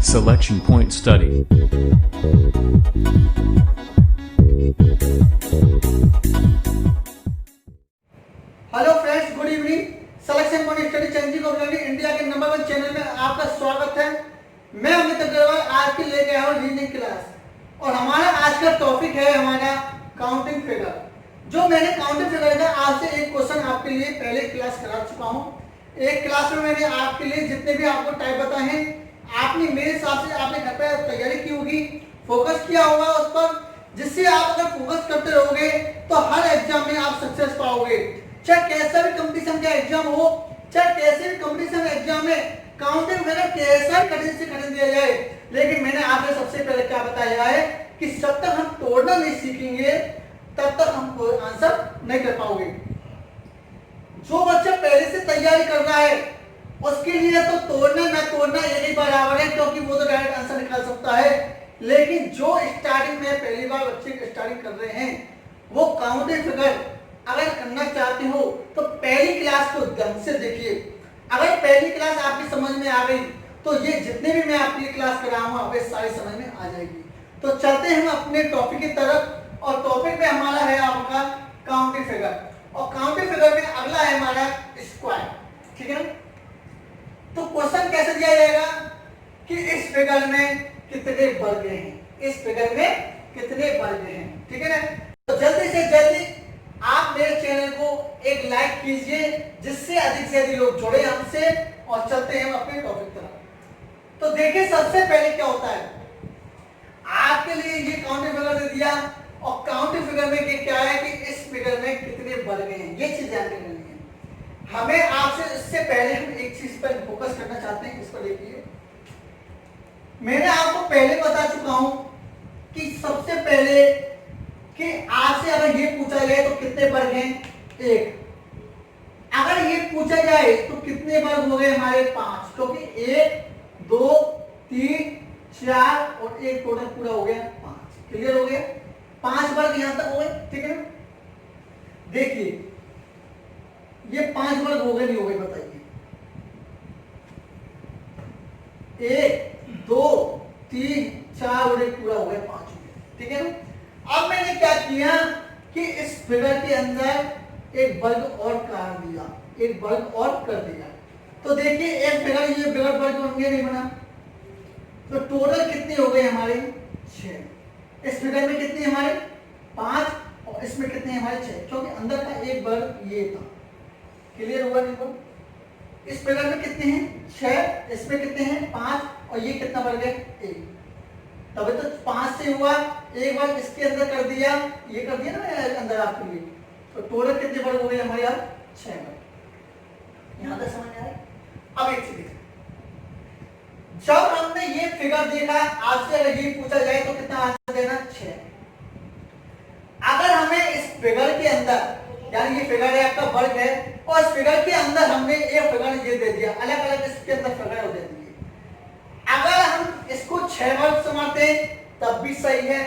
Selection point study. Hello friends, good evening. Selection point study changing of learning India के number 1 channel में आपका स्वागत है। मैं अमित अग्रवाल आज के लेके आया हूँ रीजनिंग क्लास और हमारा आज का टॉपिक है हमारा काउंटिंग फिगर। जो मैंने काउंटिंग फिगर का आज से एक क्वेश्चन आपके लिए पहले क्लास करा चुका हूँ। एक क्लास में मैंने आपके लिए जितने भी आपको टाइप बताए हैं, आपने मेरे हिसाब से आपने घर पे तैयारी की होगी, फोकस किया होगा उस पर, जिससे आप अगर फोकस करते रहोगे तो हर एग्जाम में आप सक्सेस पाओगे। चाहे कैसा भी कंपटीशन का एग्जाम हो, चाहे कैसे भी कंपटीशन एग्जाम में काउंटिंग फिगर कैसा कठिन से कठिन दिया जाए, लेकिन मैंने आपसे सबसे पहले क्या बताया है कि जब तक हम तोड़ना नहीं सीखेंगे तब तक हम कोई आंसर नहीं कर पाओगे। जो बच्चा पहले से तैयारी कर रहा है उसके लिए तो तोड़ना ना तोड़ना एक ही बराबर है, क्योंकि वो तो डायरेक्ट आंसर निकाल सकता है। लेकिन जो स्टार्टिंग में पहली बार बच्चे स्टार्टिंग कर रहे हैं, वो काउंटिंग फिगर अगर करना चाहते हो तो पहली क्लास को ध्यान से देखिए। अगर पहली क्लास आपकी समझ में आ गई तो ये जितने भी मैं आपके लिए क्लास कराऊंगा वे सारी समझ में आ जाएगी। तो चलते हैं हम अपने टॉपिक की तरफ, और टॉपिक में हमारा है आपका काउंटिंग फिगर। और काउंटिंग फिगर में अगला है हमारा स्क्वायर, ठीक है। तो क्वेश्चन कैसे दिया जाएगा कि इस फिगर में कितने वर्ग हैं, इस फिगर में कितने वर्ग हैं, ठीक है ना। तो जल्दी से जल्दी आप मेरे चैनल को एक लाइक कीजिए, जिससे अधिक से अधिक लोग जुड़े हमसे, और चलते हैं हम अपने टॉपिक तरफ। तो देखिए सबसे पहले क्या होता है, आपके लिए ये काउंटिंग फिगर दे दिया, और काउंटिंग फिगर में क्या है कि इस फिगर में कितने वर्ग हैं, ये चीज ध्यान रखनी है हमें। आपसे इससे पहले हम एक चीज पर फोकस करना चाहते हैं, इस पर देखिए। मैंने आपको पहले बता चुका हूं कि सबसे पहले कि आपसे अगर ये पूछा जाए तो कितने वर्ग हैं, एक। अगर ये पूछा जाए तो कितने वर्ग हो गए हमारे, 5, क्योंकि 1 2 3 4 और एक टोटल पूरा हो गया 5। क्लियर हो गया, 5 वर्ग यहां तक हो गए, ठीक है ना। देखिए ये 5 वर्ग हो गए नहीं हो गए, बताइए। 1 2 3 4 और एक पूरा हो गया 5, ठीक है ना। अब मैंने क्या किया कि इस फिगर के अंदर एक वर्ग और कर दिया, एक वर्ग और कर दिया। तो देखिए एक फिगर, ये फिगर वर्ग बन गया नहीं बना, तो टोटल कितने हो गए हमारे 6। इस फिगर में कितने हमारे 5, और इसमें कितने हमारे 6, क्योंकि अंदर का एक वर्ग ये था। क्लियर हुआ नहीं? इस फिगर में कितने हैं 6, इसमें कितने हैं 5, और ये कितना वर्ग है 1। तभी तो 5 से हुआ, एक बार इसके अंदर कर दिया, ये कर दिया ना अंदर आपके लिए, तो टोटल कितने वर्ग हो गए हमारे यार 6 वर्ग। यहां तक समझ आया? अब एक चीज, जब हमने ये फिगर देखा, आपसे अगर ये पूछा जाए तो कितना आंसर देना 6। अगर हमें इस फिगर के अंदर, यानी ये फिगर है आपका वर्ग है, और इस फिगर के अंदर हमने ये फिगर ये दे दिया, अलग अलग इसके अंदर फिगर दे दिए। अगर हम इसको 6 वर्ग समझते तब भी सही है।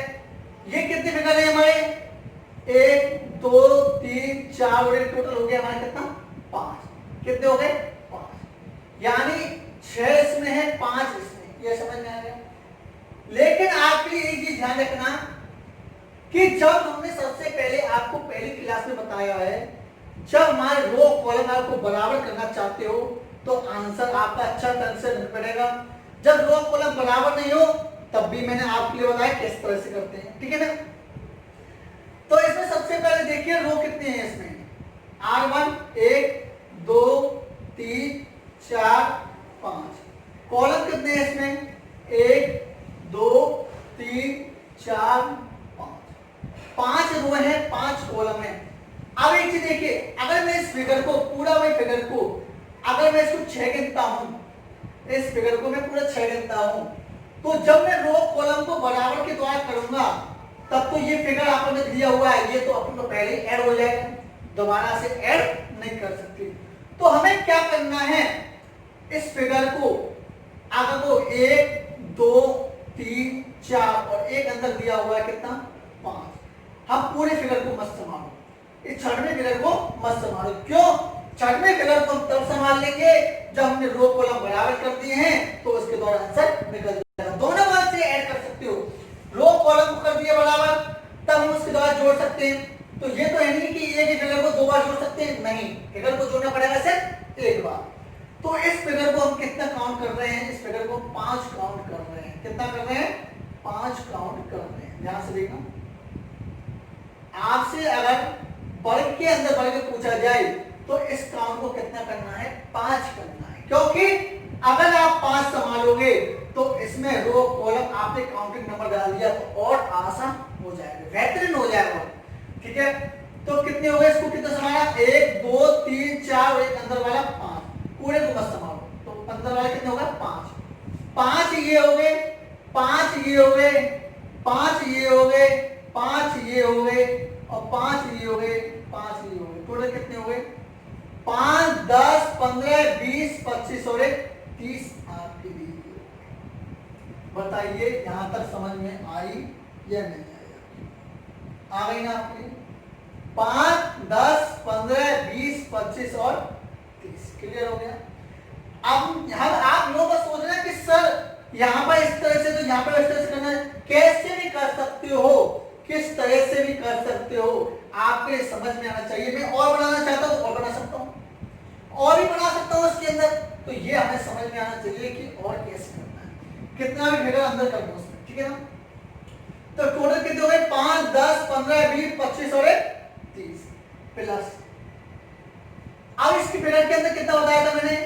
ये कितने फिगर है हमारे, 1 2 3 4 और एक टोटल हो गया हमारा कितना 5। कितने हो गए 5, यानी 6 इसमें है 5 इसमें। ये समझ में आ गया। लेकिन आपके लिए एक चीज ध्यान रखना कि जब हमने सबसे पहले आपको पहली क्लास में बताया है, जब हमारे रो कॉलम आपको बराबर करना चाहते हो तो आंसर आपका अच्छा ढंग से नहीं पड़ेगा। जब रो कॉलम बराबर नहीं हो तब भी मैंने आपके लिए बताया किस तरह से करते हैं, ठीक है ना। तो इसमें सबसे पहले देखिए रो कितने हैं इसमें, R1 1 2 3 4 5। कॉलम कितने हैं इसमें, 1 2 3 4 5 रो है, 5 कॉलम है। अब एक चीज देखिए, अगर मैं इस फिगर को पूरा, मैं फिगर को अगर मैं इसको 6 गिनता हूं, इस फिगर को मैं पूरा 6 गिनता हूं, तो जब मैं रो कॉलम को बराबर के द्वारा करूंगा तब तो ये फिगर आपने दिया हुआ है, ये तो अपन को पहले ऐड हो जाएगा, दोबारा से ऐड नहीं कर सकते। तो हमें क्या करना है, इस फिगर को अगर को 1 2 3 4 और एक अंदर दिया हुआ है कितना 5। हम पूरे फिगर को मत संभालो, इस छठवें फिगर को मत संभालो। क्यों? छठवें फिगर को तब संभाल लेंगे जब हमने रो कॉलम बराबर कर दिए हैं तो उसके द्वारा आंसर निकल जोड़ सकते हैं। तो ये तो है नहीं कि एक ही फिगर को 2 बार जोड़ सकते हैं, नहीं, फिगर को जोड़ना पड़ेगा सिर्फ एक बार। तो इस फिगर को हम कितना काउंट कर रहे हैं, इस फिगर को 5 काउंट कर रहे हैं। कितना कर रहे हैं, 5 काउंट कर रहे हैं। ध्यान से देखना, आपसे अगर वर्ग के अंदर वर्ग पूछा जाए तो इस काउंट को कितना करना है, 5 करना है। क्योंकि अगर आप 5 संभालोगे तो इसमें रो कॉलम आपने काउंटिंग नंबर डाल दिया तो और आसान हो जाएगा, बेहतरीन हो जाएगा। ठीक है, तो कितने हो गए, इसको कितना संभाला, 1 2 3 4 और एक अंदर वाला 5, पूरे को मत संभालो। तो अंदर वाला कितने होगा, 5, 5 ये हो गए, 5 ये हो गए, 5 ये हो गए, 5 ये हो गए और 5 ये हो गए, 5 ये हो गए। टोटल कितने हो गए, 5 10 15 20 25 और 30 आपके लिए। बताइए यहां तक समझ में आई या नहीं आई, आ गई ना आपके, 5 10 15 20 25 और 30। क्लियर हो गया। अब आप लोग बस सोच रहे हैं कि सर यहाँ पर इस तरह से तो यहाँ पर इस तरह से करना है, कैसे भी कर सकते हो, किस तरह से भी कर सकते हो, आपके समझ में आना चाहिए। मैं और बनाना चाहता हूँ तो और बना सकता हूँ, और भी बना सकता हूँ इसके अंदर। तो ये हमें समझ में आना चाहिए कि और कैसे करना है, कितना भी फिगर अंदर कर दो उसमें। ठीक है ना, तो टोटल कितने हो गए, 5 10 15 20 25 और 30 प्लस। अब इसकी फिगर के अंदर कितना बताया था मैंने,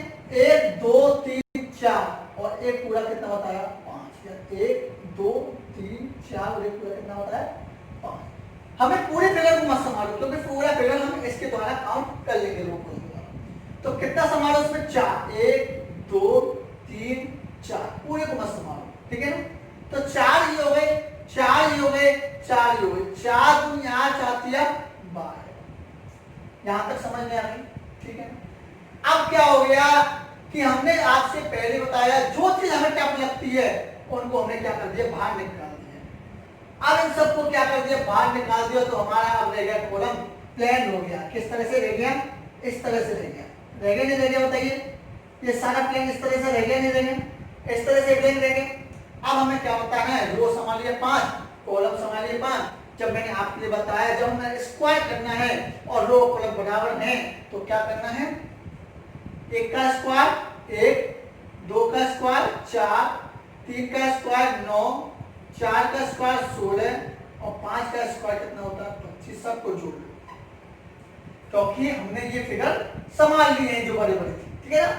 1 2 3 4 और एक पूरा कितना बताया, 5। 1 2 3 4 और एक पूरा कितना बताया, 5। हमें पूरे फिगर को मत संभालो क्योंकि पूरा फिगर हम इसके द्वारा काउंट कर लेंगे लोगों को। तो कितना संभालो उसमें, 4, 1 2 3 4, पूरे को मत संभालो। ठीक है ना, तो 4 ये हो गए, 4 ये हो गए, 4 ये हो गए, 4 तुम यहाँ 4 दिया 12। यहां तक समझ में आ गई। ठीक है, अब क्या हो गया कि हमने आपसे पहले बताया जो चीज हमें टफ लगती है उनको हमने क्या कर दिया, बाहर निकाल दिया। अब इन सबको क्या कर दिया, बाहर निकाल दिया तो हमारा अब रह गया कॉलम प्लेन हो गया। किस तरह से रह गया, इस तरह से रह गया, रह गया नहीं रह गया बताइए, ये सारा प्लेन इस तरह से रह गया नहीं रह गया, इस तरह से प्लेन रह गया। अब हमें क्या बताना है, रो संभालिए 5, कॉलम संभालिए 5। जब मैंने आपके लिए बताया जब हमें स्क्वायर करना है और रो कॉलम बराबर हैं तो क्या करना है, 1 का स्क्वायर 1, 2 का स्क्वायर 4, 3 का स्क्वायर 9, 4 का स्क्वायर 16 और 5 का स्क्वायर कितना होता है, 25। सबको जोड़ लो क्योंकि हमने ये फिगर संभाल ली है जो बड़े बड़े थी। ठीक है ना,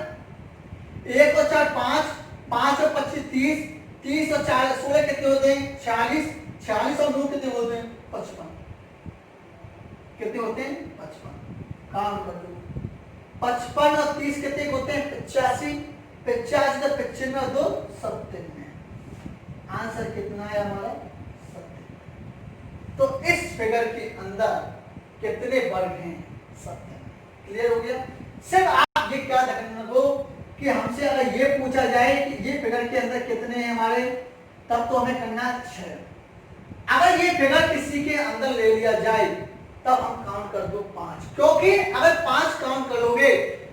1 और 4 5, 5 और 25 30, 30 और 4 16 कितने होते हैं, 40, 40 और 2 कितने होते हैं, 55। कितने होते हैं, 55। काउंट कर लो, 55 और 30 कितने होते हैं, 85, 85 का 95 और 2 97। आंसर कितना है हमारा, 97। तो इस फिगर के अंदर कितने वर्ग हैं, 97। क्लियर हो गया। सिर्फ आप ये क्या ध्यान रखो कि हमसे अगर ये पूछा जाए कि ये फिगर के अंदर कितने हैं हमारे, तब तो हमें करना 6। अगर ये फिगर किसी के अंदर ले लिया जाए तब हम काउंट कर दो 5, क्योंकि अगर 5 काउंट करोगे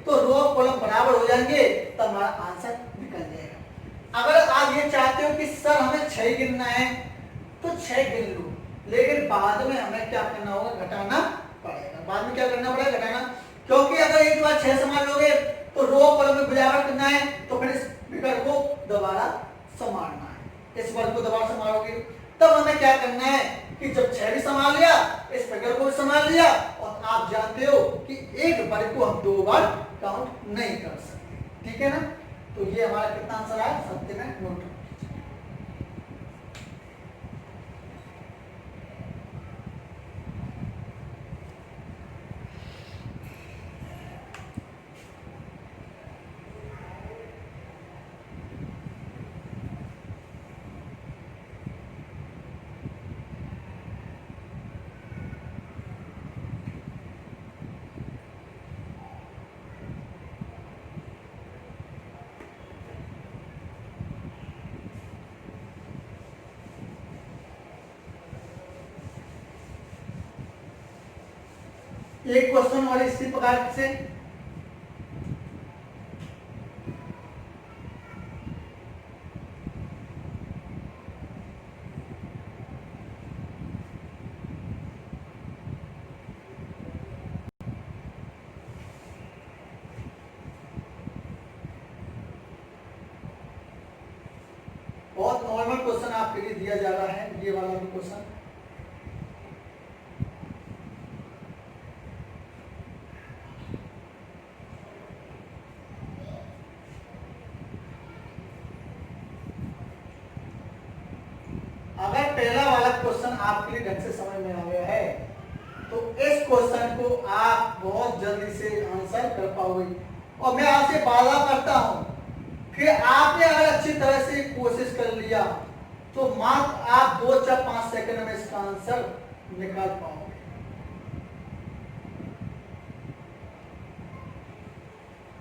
तो रो कॉलम बराबर हो जाएंगे, तब हमारा आंसर निकल जाएगा। अगर आप ये चाहते हो कि सर हमें 6 गिनना है तो 6 गिन लो, लेकिन बाद में हमें क्या करना होगा, घटाना पड़ेगा। बाद में क्या करना पड़ेगा, घटाना, क्योंकि अगर एक बार 6 संभाल लोगे तो रो कॉलम में बराबर करना है तो फिर इस फिगर को दोबारा संभालना है। इस वर्ग को दोबारा संभालोगे तब हमें क्या करना है कि जब 6 भी संभाल लिया, इस फिगर को भी संभाल लिया, और आप जानते हो कि एक वर्ग को हम 2 बार काउंट नहीं कर सकते। ठीक है ना, तो ये हमारा कितना आंसर आया, 70 में नोट। एक क्वेश्चन और इसी प्रकार से आपके लिए दिया जा रहा है ये वाला भी क्वेश्चन। अगर पहला वाला क्वेश्चन आपके लिए ढंग से समझ में आ गया है तो इस क्वेश्चन को आप बहुत जल्दी से आंसर कर पाओगे। और मैं आपसे वादा करता हूं कि आपने अगर अच्छी तरह से कोशिश कर लिया तो मात्र आप 2 या 5 सेकंड में इसका आंसर निकाल पाओगे।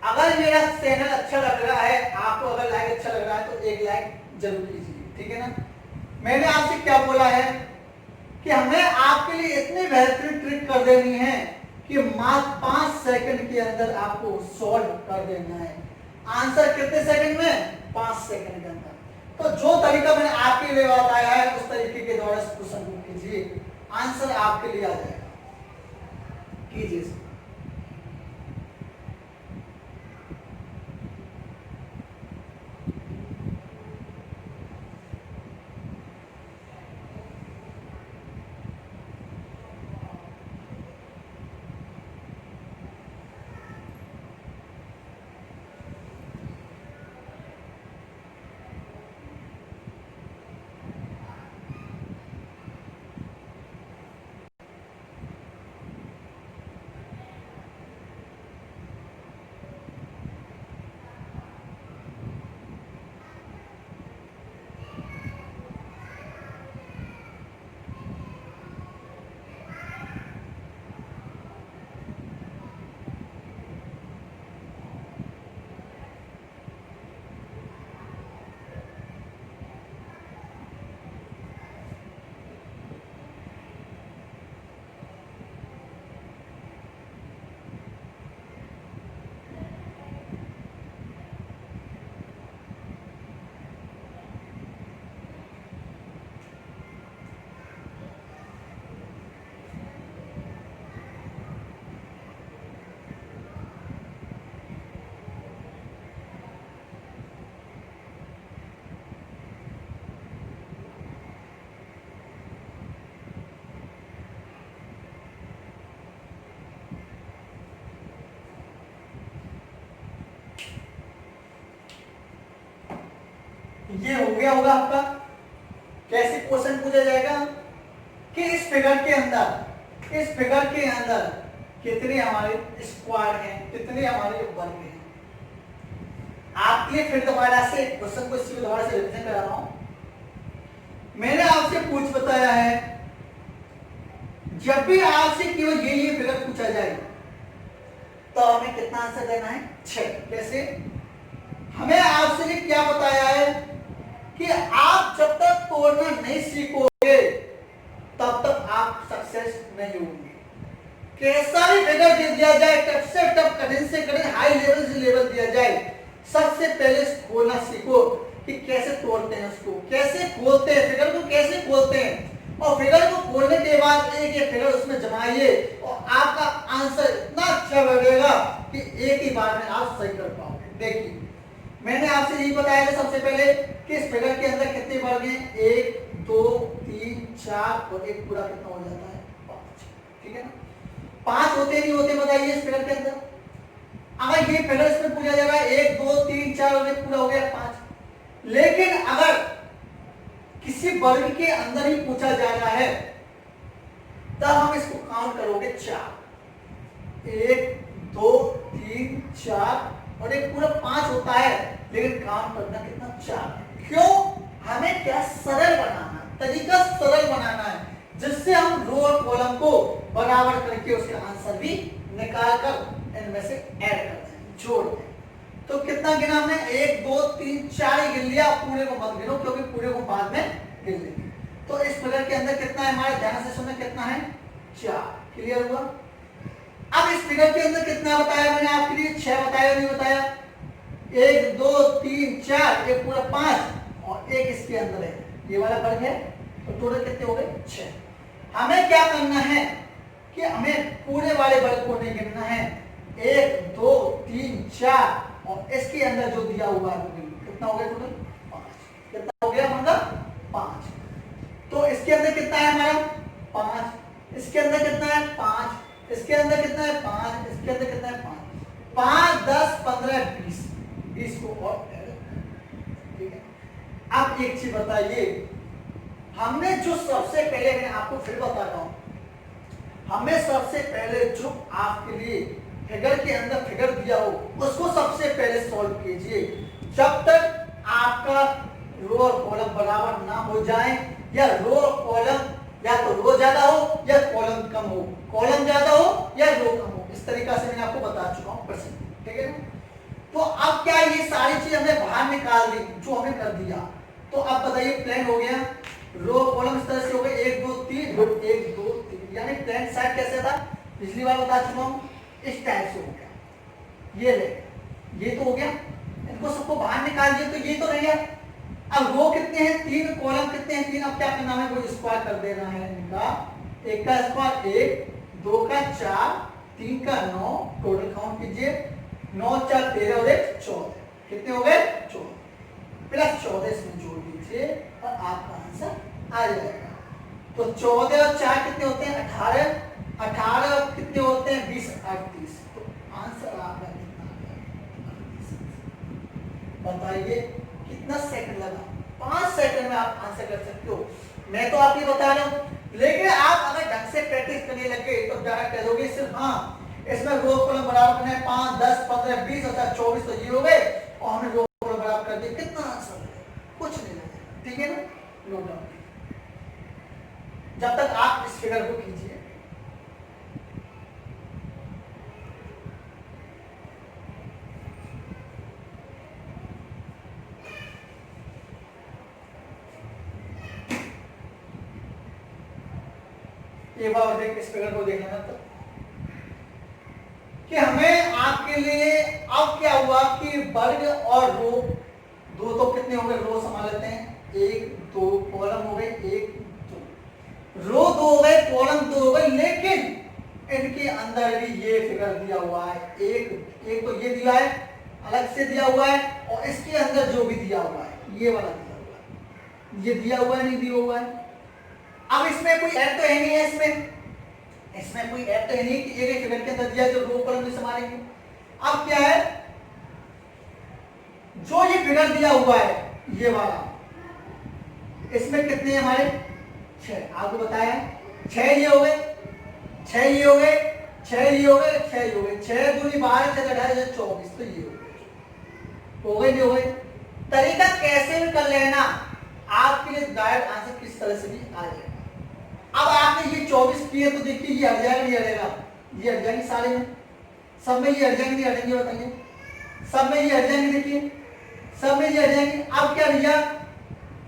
अगर मेरा चैनल अच्छा लग रहा है, आपको अगर लाइक अच्छा लग रहा है तो एक लाइक जरूर कीजिए, ठीक है ना। मैंने आपसे क्या बोला है कि हमें आपके लिए इतनी बेहतरीन ट्रिक कर देनी है कि मात्र 5 सेकंड के अंदर आपको सॉल्व कर देना है। आंसर कितने सेकंड में? 5 सेकंड के अंदर। तो जो तरीका मैंने आपके लिए बताया है उस तरीके के द्वारा इस क्वेश्चन को कीजिए, आंसर आपके लिए आ जाएगा। कीजिए। ये हो गया होगा आपका। कैसे क्वेश्चन पूछा जाएगा कि इस फिगर के अंदर कितने हमारे स्क्वायर हैं, कितने हमारे वर्ग हैं। आपके लिए फिर दोबारा से क्वेश्चन को इसी दोबारा से रिवीजन करा रहा हूं। मैंने आपसे पूछ बताया है जब भी आपसे केवल ये फिगर पूछा जाए तो हमें कितना आंसर देना है? 6। कैसे? हमें आपसे क्या बताया है कि आप जब तक तोड़ना नहीं सीखोगे तब तक आप सक्सेस नहीं होंगे। कैसा भी फिगर दे दिया जाए, टफ से टफ, कठिन से कठिन, हाई लेवल से लेवल दिया जाए, सबसे पहले खोलना सीखो कि कैसे तोड़ते हैं उसको, कैसे खोलते हैं फिगर को, कैसे खोलते हैं। और फिगर को खोलने के बाद एक फिगर उसमें जमाइए और आपका आंसर इतना अच्छा बढ़ेगा कि एक ही बार में आप सही कर पाओगे। देखिए मैंने आपसे यही बताया था सबसे पहले कि इस फिगर के अंदर कितने वर्ग हैं? 1 2 3 4 और एक पूरा कितना हो जाता है? 5। ठीक है ना। 5 होते नहीं होते बताइए इस फिगर के अंदर। अगर ये फिगर इसमें पूछा जा रहा है 1 2 3 4 और एक पूरा हो गया 5। लेकिन अगर किसी वर्ग के अंदर ही पूछा जा रहा है तब हम इसको काउंट करोगे 4। 1 2 3 4 और एक पूरा 5 होता है, लेकिन काउंट करना कितना? 4 है। क्यों? हमें क्या सरल बनाना है, तरीका सरल बनाना है जिससे हम रो और कॉलम को बराबर करके उसके आंसर भी निकाल कर इनमें से ऐड कर दें, जोड़ दें। तो कितना गिना हमने? 1 2 3 4 ही गिन लिया, पूरे को मत गिनो क्योंकि पूरे को बाद में गिन लेंगे। तो इस फिगर के अंदर कितना है? हमारे ध्यान से सुनना, कितना है? 4। क्लियर हुआ? अब इस फिगर के अंदर कितना बताया मैंने आपके लिए? 6 बताया, नहीं बताया? 1 2 3 4 एक पूरा 5 और एक इसके अंदर है, ये वाला वर्ग है। तो टोटल कितने हो गए? 6। हमें क्या करना है कि हमें पूरे वाले वर्ग को नहीं गिनना है। 1 2 3 4 और इसके अंदर जो दिया हुआ है कितना हो गया टोटल? 5। कितना हो गया? मतलब 5। तो इसके अंदर कितना है हमारा 5, इसके अंदर कितना है 5, इसके अंदर कितना है 5, इसके अंदर कितना है 5, 5 10 15 20 को और ऐड। ठीक है, अब एक चीज बताइए, हमने जो सबसे पहले, मैं आपको फिर बता रहा हूं, हमें सबसे पहले जो आपके लिए फिगर के अंदर फिगर दिया हो उसको सबसे पहले सॉल्व कीजिए। जब तक आपका रो और कॉलम बराबर ना हो जाए, या रो और कॉलम, या तो रो ज्यादा हो या कॉलम कम हो, कॉलम ज्यादा हो या रो कम हो, इस तरीका से मैंने आपको बता चुका हूं प्रश्न। ठीक है ना? तो अब क्या ये सारी चीज हमने बाहर निकाल दी जो हमें कर दिया। तो अब बताइए प्लेन हो गया, रो कॉलम इस तरह से हो गए 1 2 3 1 2 3, यानी प्लेन सेट कैसे था पिछली बार बता चुका हूं, इस टाइप से हो गया। ये ले, ये तो हो गया, इनको सबको बाहर निकाल दिया तो ये तो रह गया। अब रो कितने हैं 3, कॉलम कितने हैं 3, अब क्या करना है, वो स्क्वायर कर देना है इनका, 1 का स्क्वायर 1, 2 का 4, 3 का 9, टोटल काउंट कीजिए 9 4 13 और 1 14, कितने हो गए 14, प्लस 14 इसमें जोड़ दीजिए और आपका आंसर आ जाएगा। तो 14 और 4 कितने होते हैं 18, 18 और कितने होते हैं 20 38, तो आंसर आपका कितना आ जाएगा। बताइए कितना सेकंड लगा, 5 सेकंड में आप आंसर कर सकते हो। मैं तो आपको बता रहा हूं, लेकिन आप अगर ढंग से प्रैक्टिस करने लगे तो डायरेक्ट कह दोगे सिर्फ हाँ इसमें रो कॉलम बराबर करना है 5 10 15 20 और 24, तो ये हो गए और हमने रो कॉलम बराबर कर दिया, कितना आंसर है कुछ नहीं लगेगा। ठीक है ना, नोट डाउन जब तक आप इस फिगर को कीजिए। एक बार देख इस फिगर को देखना तो कि हमें आपके लिए अब क्या हुआ कि वर्ग और रो, दो तो कितने हो गए रो संभाल लेते हैं 1 2, कॉलम हो गए 1 2, रो 2 हो गए कॉलम 2 हो गए, लेकिन इनके अंदर भी ये फिगर दिया हुआ है, एक तो ये दिया है अलग से दिया हुआ है, और इसके अंदर जो भी दिया हुआ है ये वाला दिया हुआ है, ये दिया हुआ है नहीं दिया हुआ है। अब इसमें कोई ऐड तो है नहीं है, इसमें कोई ऐड तो है नहीं कि एक फिगर के अंदर दिया जो रो कॉलम में संभालेंगे। अब क्या है, जो ये फिगर दिया हुआ है ये वाला, इसमें कितने हमारे 6, आपको बताया 6 ये हो गए, 6 ये हो गए, 6 ये हो गए, 6 ये हो गए, 6 दूनी 12 6 18 24, तो ये हो गए नहीं हो गए। तरीका कैसे भी कर लेना, आपके लिए डायरेक्ट आंसर किस तरह से भी आ जाएगा। अब आपने ये 24 किए तो देखिए ये हट जाएगा नहीं हटेगा, ये हट जाएंगे सारे में, सब में ये हट जाएंगे नहीं हटेंगे, बताइए सब में ये हट जाएंगे, देखिए सब में ये हट जाएंगे। अब क्या दिया,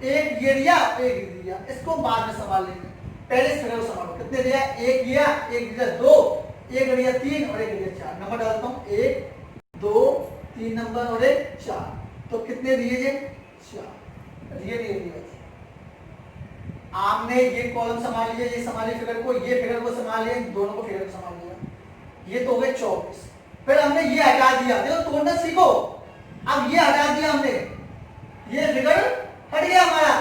एक ये दिया एक दिया, इसको बाद में संभाल लेंगे, पहले इस फिगर को संभालो। कितने दिया, एक दिया, एक दिया 2, एक दिया 3 और एक दिया 4, नंबर डालता हूं 1 2 3 नंबर और 1 4, तो कितने दिए ये 4 दिए। आपने ये कॉलम संभाल लिया, ये संभाली फिगर को, ये फिगर को संभाल लिया, दोनों को फिगर को संभाल लिया, ये तो हो गए 24। फिर हमने ये हटा दिया, देखो तोड़ना सीखो। अब ये हटा दिया हमने, ये फिगर हट गया हमारा।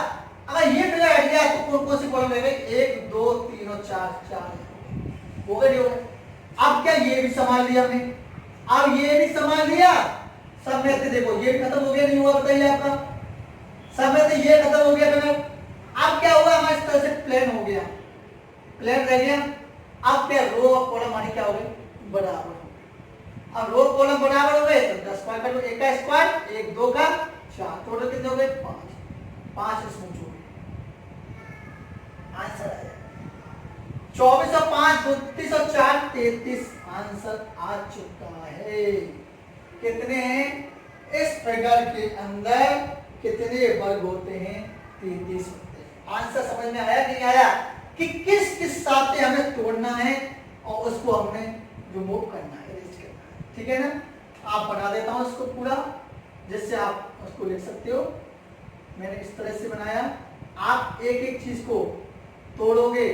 अगर ये फिगर हट गया तो कौन कौन सी कॉलम रह गई 1 2 3 और 4 हो गए, हो गए। अब क्या ये भी संभाल लिया हमने, अब ये भी संभाल लिया, सब में से देखो ये खत्म हो गया नहीं हुआ, बताइए आपका सब में से ये खत्म हो गया फिगर। अब क्या हुआ, हमारे इस तरह से प्लेन हो गया, प्लेन रह गया। अब क्या रो और कॉलम हमारे क्या हो गए बराबर हो गए। अब रो कॉलम बराबर हो गए तो 10 स्क्वायर कर लो, 1 का स्क्वायर 1 2 का 4, टोटल कितने हो गए 5, 5 इसमें जोड़ आंसर आ जाएगा 24 और 5 32 और 4 33, आंसर आ चुका है। कितने हैं इस फिगर के अंदर कितने वर्ग होते हैं 33 होते हैं। आंसर समझ में आया नहीं आया कि किस किस हिसाब से हमें तोड़ना है और उसको हमने रिमूव करना है, इरेज करना है। ठीक है ना, आप बना देता हूं इसको पूरा जिससे आप उसको लिख सकते हो। मैंने इस तरह से बनाया, आप एक एक चीज को तोड़ोगे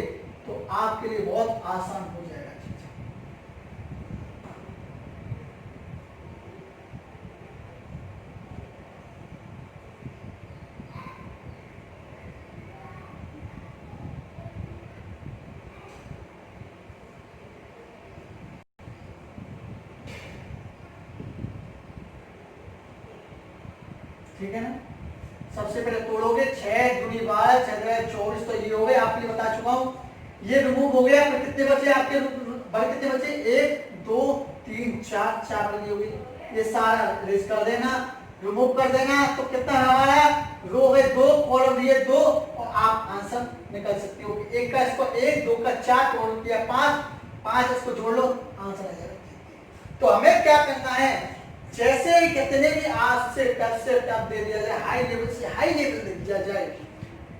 तो आपके लिए बहुत आसान हो जाएगा। ठीक है ना। सबसे पहले तोड़ोगे 6 दूनी 12 6 24, तो ये हो गए, आपके लिए बता चुका हूँ। ये रिमूव हो गया, फिर कितने बचे आपके वर्ग, कितने बचे 1 2 3 4, 4 वर्ग हो गई। ये सारा रेज कर देना, रिमूव कर देना, तो कितना हमारा रो है 2, कॉलम ये 2, और आप आंसर निकल सकते हो। एक का इसको 1 2 का 4 तोड़ किया 5 5, इसको जोड़ लो, आंसर आ जाएगा। तो हमें क्या करना है, जैसे ही कितने भी आज से टफ दे दिया जाए, हाई लेवल से हाई लेवल दे दिया जाए,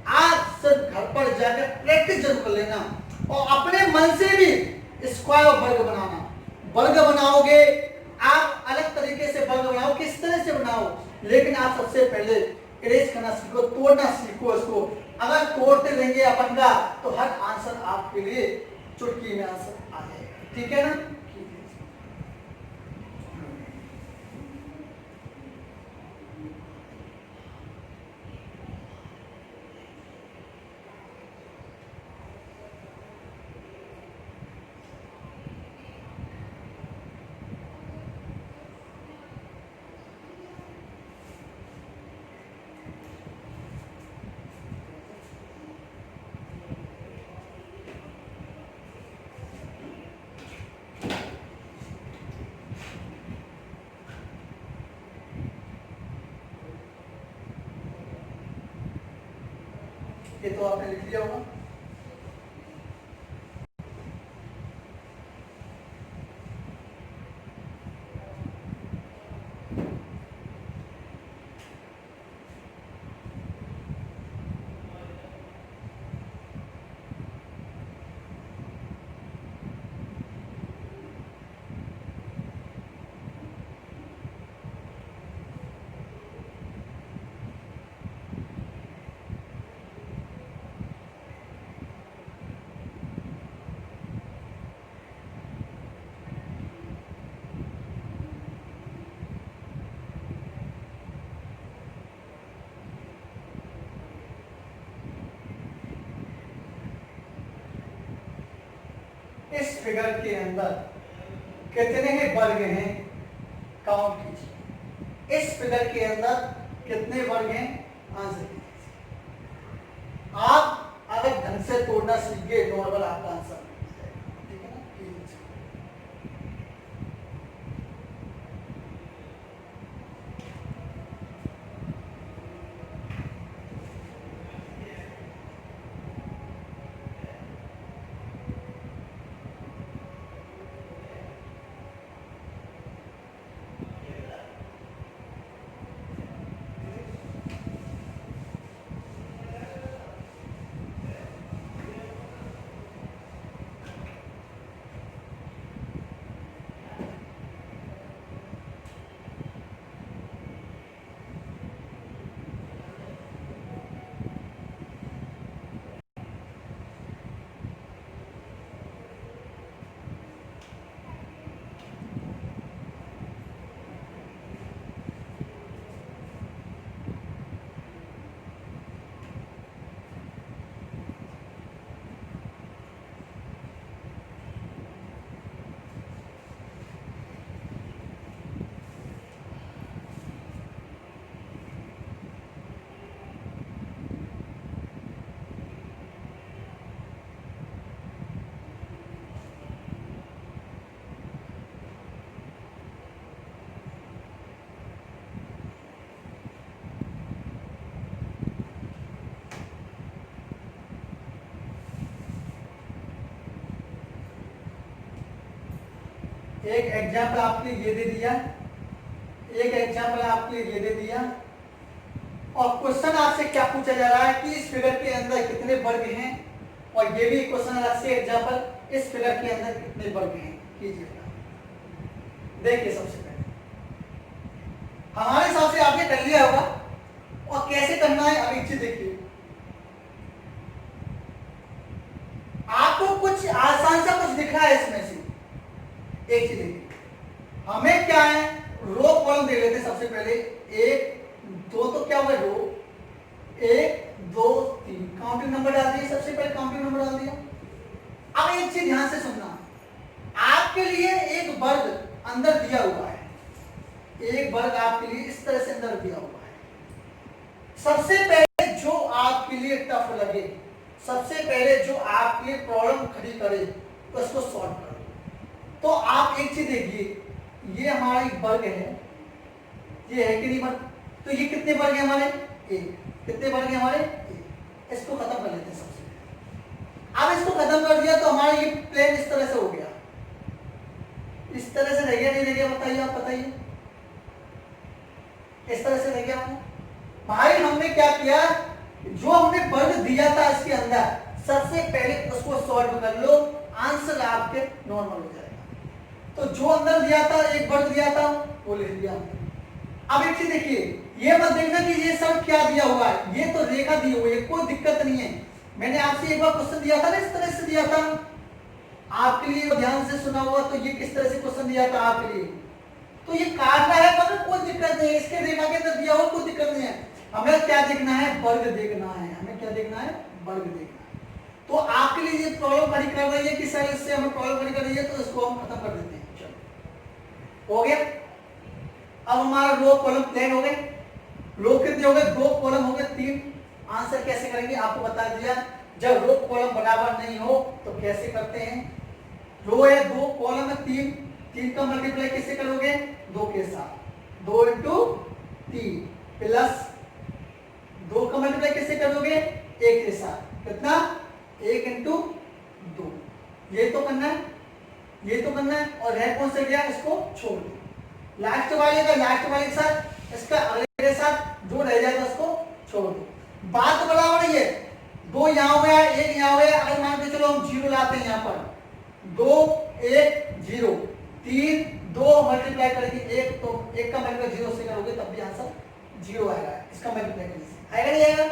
आप सब घर पर जाकर प्रैक्टिस जरूर कर लेना, और अपने मन से भी स्क्वायर और वर्ग बनाना। वर्ग बनाओगे आप, अलग तरीके से वर्ग बनाओ, किस तरह से बनाओ, लेकिन आप सबसे पहले इरेज करना सीखो, तोड़ना सीखो इसको। अगर तोड़ते रहेंगे अपन का, तो हर आंसर आपके लिए चुटकी में आंसर आ जाएगा। ठीक है ना। ये तो आपने लिख लिया होगा। इस फिगर के अंदर कितने ही वर्ग हैं, काउंट कीजिए। इस फिगर के अंदर कितने वर्ग हैं, आंसर कीजिए। आप अगर ढंग से तोड़ना सीख गए, नॉर्मल आपका आंसर, ठीक है ना। एक एग्जाम्पल आपके लिए ये दे दिया, एक एग्जाम्पल आपके लिए ये दे दिया, और क्वेश्चन आपसे क्या पूछा जा रहा है कि इस फिगर के अंदर कितने वर्ग हैं, और ये भी क्वेश्चन आपसे एग्जाम्पल, इस फिगर के अंदर कितने वर्ग हैं, कीजिएगा। देखिए सबसे पहले हमारे हिसाब से आपने कर लिया होगा, और कैसे करना है अभी चीज देखिए। आपको कुछ आसान सा कुछ दिख रहा है इसमें से, एक चीज देखिए, हमें क्या है, रो कॉलम दे लेते सबसे पहले, 1 2, तो क्या होगा रो, 1 2 3, काउंटिंग नंबर डाल दिए, सबसे पहले काउंटिंग नंबर डाल दिया। अब एक चीज ध्यान से सुनना, आपके लिए एक वर्ग अंदर दिया हुआ है, एक वर्ग आपके लिए इस तरह से अंदर दिया हुआ है, सबसे पहले जो आपके लिए टफ लगे, सबसे पहले जो आपके लिए प्रॉब्लम खड़ी करे, उसको सॉल्व करो। तो आप एक चीज देखिए, ये हमारा एक वर्ग है, ये है कि नहीं वर्ग? तो ये कितने वर्ग है हमारे? एक। कितने वर्ग है हमारे? एक। इसको खत्म कर लेते हैं सबसे। अब इसको खत्म कर दिया तो हमारा ये प्लेन इस तरह से हो गया, इस तरह से रह गया, नहीं रह गया? बताइए, आप बताइए। इस तरह से रह गया भाई। हमने क्या किया, जो हमने वर्ग दिया था इसके अंदर, सबसे पहले उसको सॉल्व कर लो, आंसर आपके नॉर्मल हो जाएगा। तो जो अंदर दिया था, एक वर्ग दिया था, वो लिख दिया। अब एक चीज देखिए, ये मत देखना कि ये सब क्या दिया हुआ है, ये तो रेखा दी हुई है, कोई दिक्कत नहीं है। मैंने आपसे एक बार क्वेश्चन दिया था ना, इस तरह से दिया था आपके लिए, ध्यान से सुना हुआ। तो ये किस तरह से क्वेश्चन दिया था आपके लिए, तो ये काटना है, मगर कोई दिक्कत नहीं है, इसके रेखा के अंदर दिया हुआ कोई दिक्कत नहीं है। हमें क्या देखना है? वर्ग देखना है। हमें क्या देखना है? वर्ग देखना है। तो आपके लिए ये प्रॉब्लम खड़ी कर रही है कि सर इससे हमें प्रॉब्लम खड़ी कर रही है, तो इसको हम खत्म कर देते हैं। चलो, हो गया। अब हमारा रो कॉलम प्लेन हो गए। रो कितने हो गए? 2 कॉलम हो गए, 3। आंसर कैसे करेंगे आपको बता दिया। जब रो कॉलम बराबर नहीं हो तो कैसे करते हैं? रो है, 2 कॉलम है, 3 का मल्टीप्लाई किससे करोगे? 2 के साथ। 2 इंटू 3 प्लस 2 का मल्टीप्लाई किससे करोगे? 1 के साथ। कितना? 1 इंटू 2। ये तो करना है, ये तो करना है। और रह कौन से गया? इसको छोड़ दो। लास्ट वाले के साथ, इसका अगले के साथ जो रह जाएगा उसको छोड़ दो। बात तो बराबर ही है। 2 यहाँ हो गया, 1 यहाँ हो गया। अगर मान के चलो हम 0 लाते हैं यहाँ पर, 2 1 0, 3 2 मल्टीप्लाई करेंगे 1, तो 1 का मल्टीप्लाई 0 से करोगे तब भी आंसर 0 आएगा। इसका मल्टीप्लाई करने से आएगा नहीं आएगा?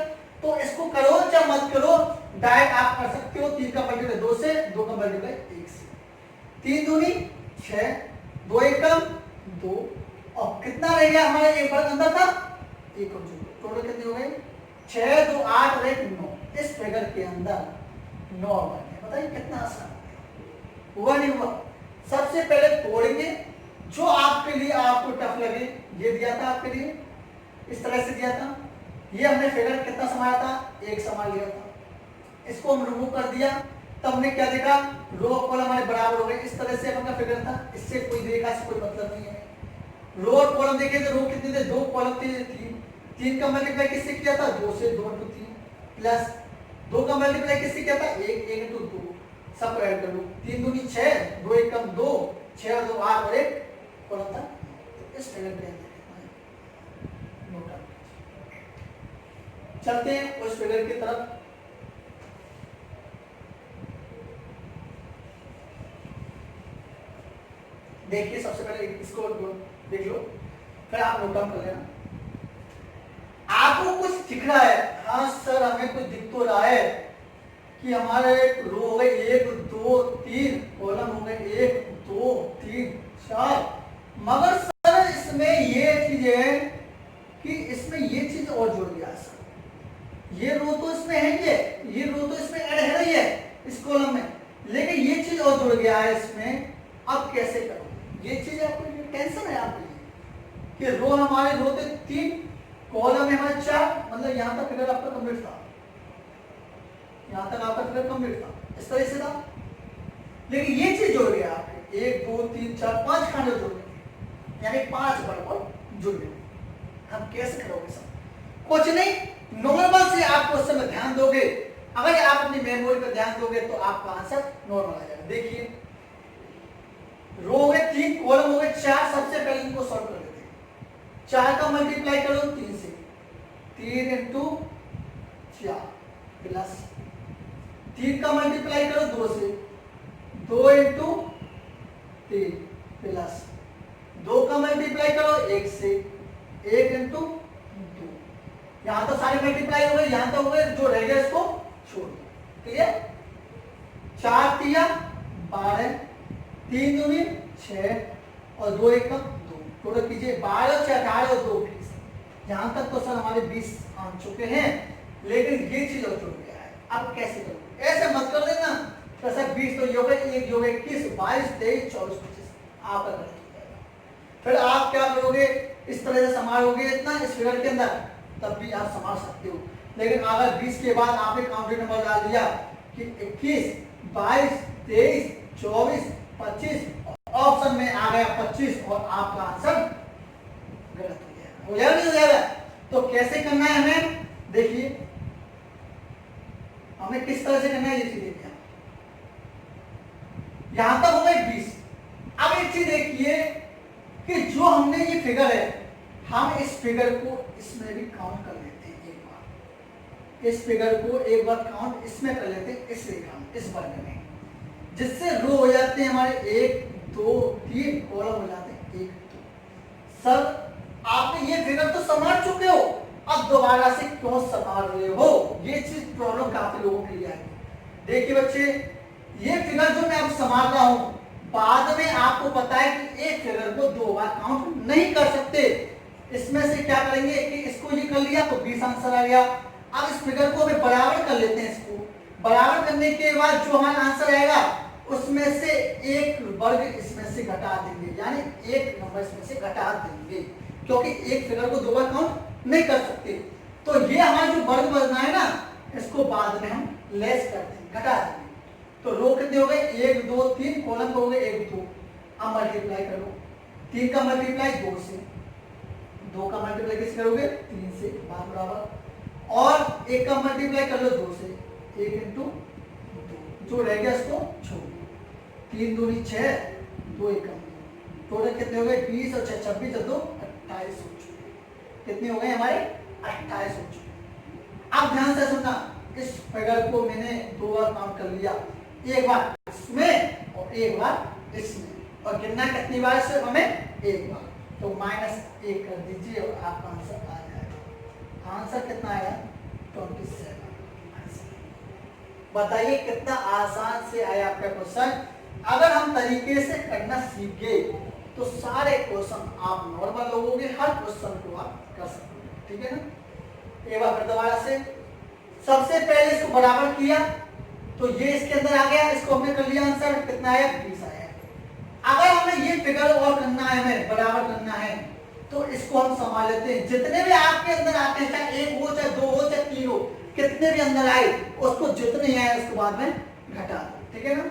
तो इसको करो चाहे मत करो, डायरेक्ट आप कर सकते हो। 3 का मल्टीप्लाई 2 से, 2 का मल्टीप्लाई 1 से। 3 दूनी 6, 2 1 कम 2। और कितना रह गया हमारे? एक वर्ग अंदर था, 1 और 0, टोटल कितने हो गए? 6 2 8 और 1 9। इस फिगर के अंदर 9 बने। बताइए कितना आसान हुआ नहीं हुआ? सबसे पहले तोड़ेंगे, जो आपके लिए आपको टफ लगे। ये दिया था आपके लिए, इस तरह से दिया था। ये हमने फिगर कितना समाया था? 1 समा लिया था। इसको हम रिमूव कर दिया, तब हमने क्या देखा? रो और कॉलम हमारे बराबर हो गए। इस तरह से अपना फिगर था, इससे कोई रेखा से कोई मतलब नहीं है। रो और कॉलम देखें तो रो कितने थे? 2 कॉलम थे, 3 का मल्टीप्लाई किससे किया था? 2 से, 2 इंटू 3 प्लस 2 का मल्टीप्लाई किससे किया था? 1 इंटू 2। सबको ऐड कर लो। 3 दूनी 6, 2 1 कम 2, 6 और 2 8 और 1 कॉलम था। इस फिगर के अंदर चलते हैं उस फिगर की तरफ। देखिए, सबसे पहले इसको देख लो, फिर आप नोट डाउन कर लेना। आपको कुछ दिख रहा है? हाँ सर, हमें कुछ दिख तो रहा है कि हमारे रो हो गए 1 2 3, कॉलम हो गए 1 2 3 4, मगर सर इसमें ये चीज है कि इसमें ये चीज और जुड़ गया सर। ये रो तो इसमें है, ये रो तो इसमें ऐड है रही है इस कॉलम में, लेकिन ये चीज और जुड़ गया है इसमें। अब कैसे करो? ये चीज आपको टेंशन है आपके लिए कि रो हमारे रो थे 3, कॉलम है हमारे 4, मतलब यहां तक फिगर आपका कंप्लीट था, यहां तक आपका फिगर कंप्लीट था, इस तरह से था। लेकिन ये चीज जुड़ गया आपके 1 2 3 4 5 खंड जुड़ गए, यानी 5 वर्ग जुड़ गए। हम कैसे करोगे सर? कुछ नहीं, नॉर्मल से आप क्वेश्चन में ध्यान दोगे। अगर आप अपनी मेमोरी पर ध्यान दोगे तो आपका आंसर नॉर्मल आ जाएगा। देखिए, रो हो गए 3, कॉलम हो गए 4। सबसे पहले इनको सॉल्व कर लेते हैं। 4 का मल्टीप्लाई करो 3 से, 3 इंटू 4 प्लस 3 का मल्टीप्लाई करो 2 से, 2 इंटू 3 प्लस 2 का मल्टीप्लाई करो 1 से, 1 इंटू 2। यहां तो सारे मल्टीप्लाई हो गए, यहां तो हो गए, जो रह गया इसको छोड़ दो। क्लियर? 4 3 12, 3 दूनी 6 और 2 1 2। टोटल कीजिए 12 6 18 और 2 20। यहां तक तो सर हमारे 20 आ चुके हैं, लेकिन ये चीज और जुड़ गया है। अब कैसे करोगे? ऐसे मत कर देना तो सर 20 तो ये हो गए, 1 हो गए 21 22 23 24 25, आपका गलत हो जाएगा। फिर आप क्या करोगे? इस तरह से संभालोगे इतना इस फिगर के अंदर, तब भी आप संभाल सकते हो। लेकिन अगर 20 के बाद आपने काउंटिंग नंबर डाल दिया कि 21, 22, 23, 24, 25, ऑप्शन में आ गया 25 और आपका आंसर गलत हो जाएगा नहीं हो जाएगा? तो कैसे करना है हमें, देखिए हमें किस तरह से करना है ये चीज देखिए। यहां तक हो गए 20। अब एक चीज देखिए कि जो हमने ये फिगर है, हम इस फिगर को इसमें भी काउंट कर लेते हैं एक बार। इस फिगर को एक बार काउंट इसमें कर लेते हैं, इस रेखा में, इस वर्ग में, जिससे रो हो जाते हैं हमारे 1 2 3, कॉलम हो जाते हैं 1 2। सर आपने ये फिगर तो संभाल चुके हो, अब दोबारा से क्यों संभाल रहे हो? ये चीज प्रॉब्लम काफी लोगों के लिए आएगी। देखिए बच्चे, ये फिगर जो मैं अब संभाल रहा हूं, बाद में आपको पता है कि एक फिगर को 2 बार काउंट नहीं कर सकते। इसमें से क्या करेंगे कि इसको ये कर लिया तो 20 आंसर आ गया। अब इस फिगर को हमें बराबर कर लेते हैं। इसको बराबर करने के बाद जो हमारा आंसर आएगा उसमें से एक वर्ग इसमें से घटा देंगे, यानी एक नंबर इसमें से घटा देंगे, क्योंकि एक फिगर को 2 बार काउंट नहीं कर सकते। तो ये हमारा जो वर्ग बनना है ना, इसको बाद में हम लेस कर देंगे, घटा देंगे। तो रो कितने हो गए 1 2 3, कॉलम हो गए 1 2। अब मल्टीप्लाई करो, 3 का मल्टीप्लाई 2 से, 2 का मल्टीप्लाई किससे करोगे 3 से, बात बराबर। और 1 का मल्टीप्लाई कर लो 2 से, 1 × 2, जो रह गया इसको छोड़, 3 दूनी 6, 2 1 टोटल कितने हो गए 20 और 6 26 और 2 28 हो चुके। कितने हो गए हमारे 28 हो चुके। अब ध्यान से सुनना, इस फिगर को मैंने 2 बार काउंट कर लिया, एक बार इसमें और एक बार इसमें, और गिनना कितनी बार सिर्फ हमें एक बार। तो -1 कर दीजिए और आपका आंसर आ जाएगा। आंसर कितना आया 27। बताइए कितना आसान से आया आपका क्वेश्चन। अगर हम तरीके से करना सीख गए तो सारे क्वेश्चन आप नॉर्मल लोगों के हर क्वेश्चन को आप कर सकते हैं, ठीक है ना। एक बार फिर दोबारा से, सबसे पहले इसको बराबर किया तो ये इसके अंदर आ गया, इसको हमने कर लिया, आंसर कितना आया 20 आया। अगर हमें ये फिगर और करना है, हमें बराबर करना है, तो इसको हम संभाल लेते हैं। जितने भी आपके अंदर आते हैं, चाहे 1 हो चाहे 2 हो चाहे 3 हो, कितने भी अंदर आए उसको जितने आए उसके बाद में घटा दो, ठीक है ना।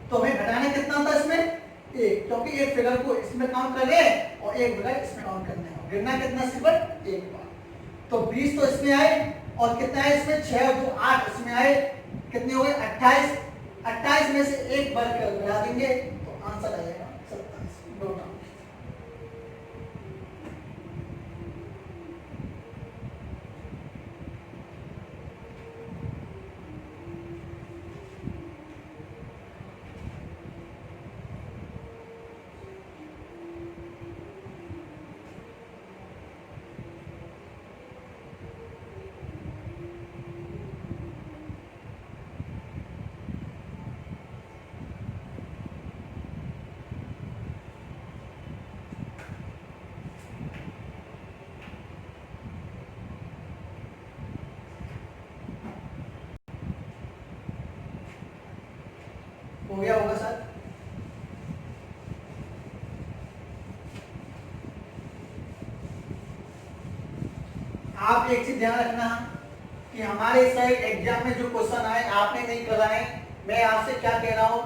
तो हमें घटाना कितना था इसमें 1, क्योंकि एक फिगर को इसमें काउंट कर रहे हैं और एक फिगर इसमें काउंट करना है। गिनना कितना सिर्फ एक बार। तो 20 तो इसमें आए और कितना है इसमें 6 और 2 8, इसमें आए कितने हो गए 28। 28 में से एक वर्ग घटा देंगे तो आंसर आ जाएगा 27। Note down. हो गया होगा सर। आप एक चीज ध्यान रखना कि हमारे इस एग्जाम में जो क्वेश्चन आए आपने नहीं कराए। मैं आपसे क्या कह रहा हूँ,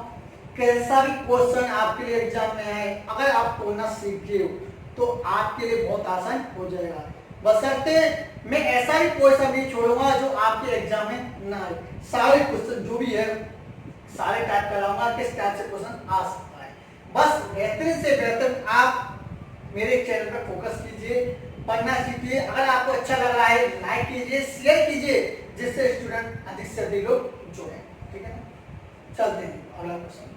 कैसा भी क्वेश्चन आपके लिए एग्जाम में आए, अगर आप तोड़ना सीख गए हो तो आपके लिए बहुत आसान हो जाएगा। बशर्ते मैं ऐसा ही क्वेश्चन नहीं छोड़ूंगा जो आपके एग्जाम में ना आए। सारे क्वेश्चन जो भी है सारे टाइप कराऊंगा, किस टाइप से क्वेश्चन आ सकता है। बस बेहतरीन से बेहतर आप मेरे चैनल पर फोकस कीजिए, पढ़ना सीखिए। अगर आपको अच्छा लग रहा है लाइक कीजिए, शेयर कीजिए, जिससे स्टूडेंट अधिक से अधिक लोग जुड़े, ठीक है ना। चलते हैं अगला क्वेश्चन।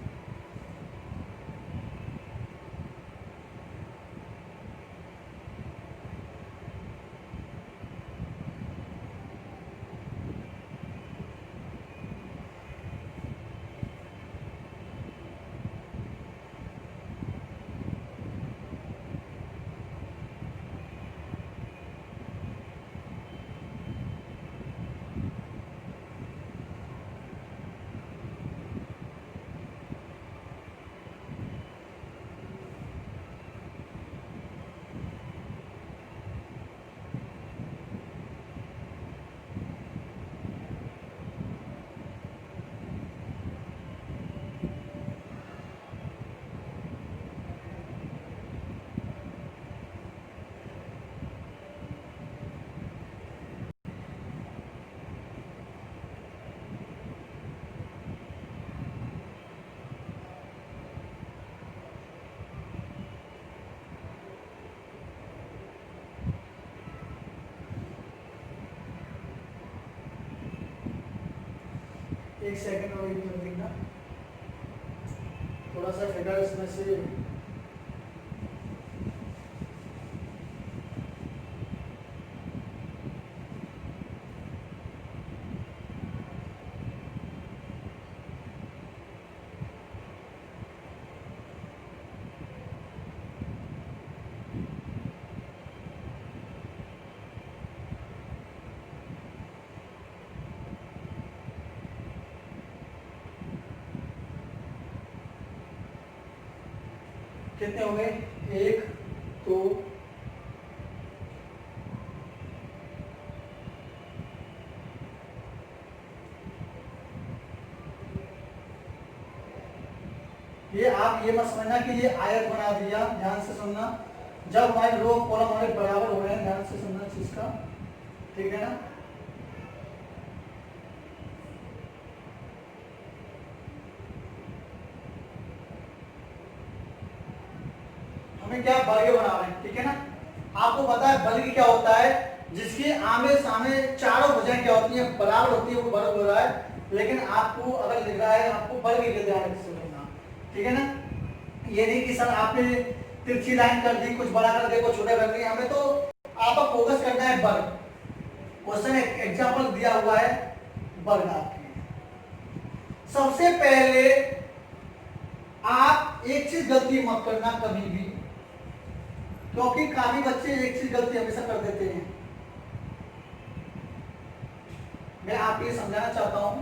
एक सेकंड और वेट कर देना, थोड़ा सा फिगर इसमें से कितने हो गए, 1 2 ये आप ये मत समझना कि ये आयत बना दिया, ध्यान से सुनना, जब हमारे रो कॉलम हमारे बराबर हो रहे हैं, ध्यान से सुनना चीज का, ठीक है ना। हमें क्या वर्ग बना रहे हैं, ठीक है ना। आपको पता है वर्ग क्या होता है, जिसकी आमने सामने चारों भुजाएं क्या होती हैं, बराबर होती है, वो वर्ग हो रहा है। लेकिन आपको अगर लिख रहा है, आपको वर्ग के ध्यान से सुनना, ठीक है ना। ये नहीं कि सर आपने तिरछी लाइन कर दी, कुछ बड़ा कर दिया, कुछ छोटा कर दिया, हमें तो आपका फोकस करना है वर्ग। क्वेश्चन एग्जांपल दिया हुआ है वर्ग आपके। सबसे पहले आप एक चीज गलती मत करना कभी भी, क्योंकि काफी बच्चे एक चीज गलती हमेशा कर देते हैं। मैं आपको ये समझाना चाहता हूं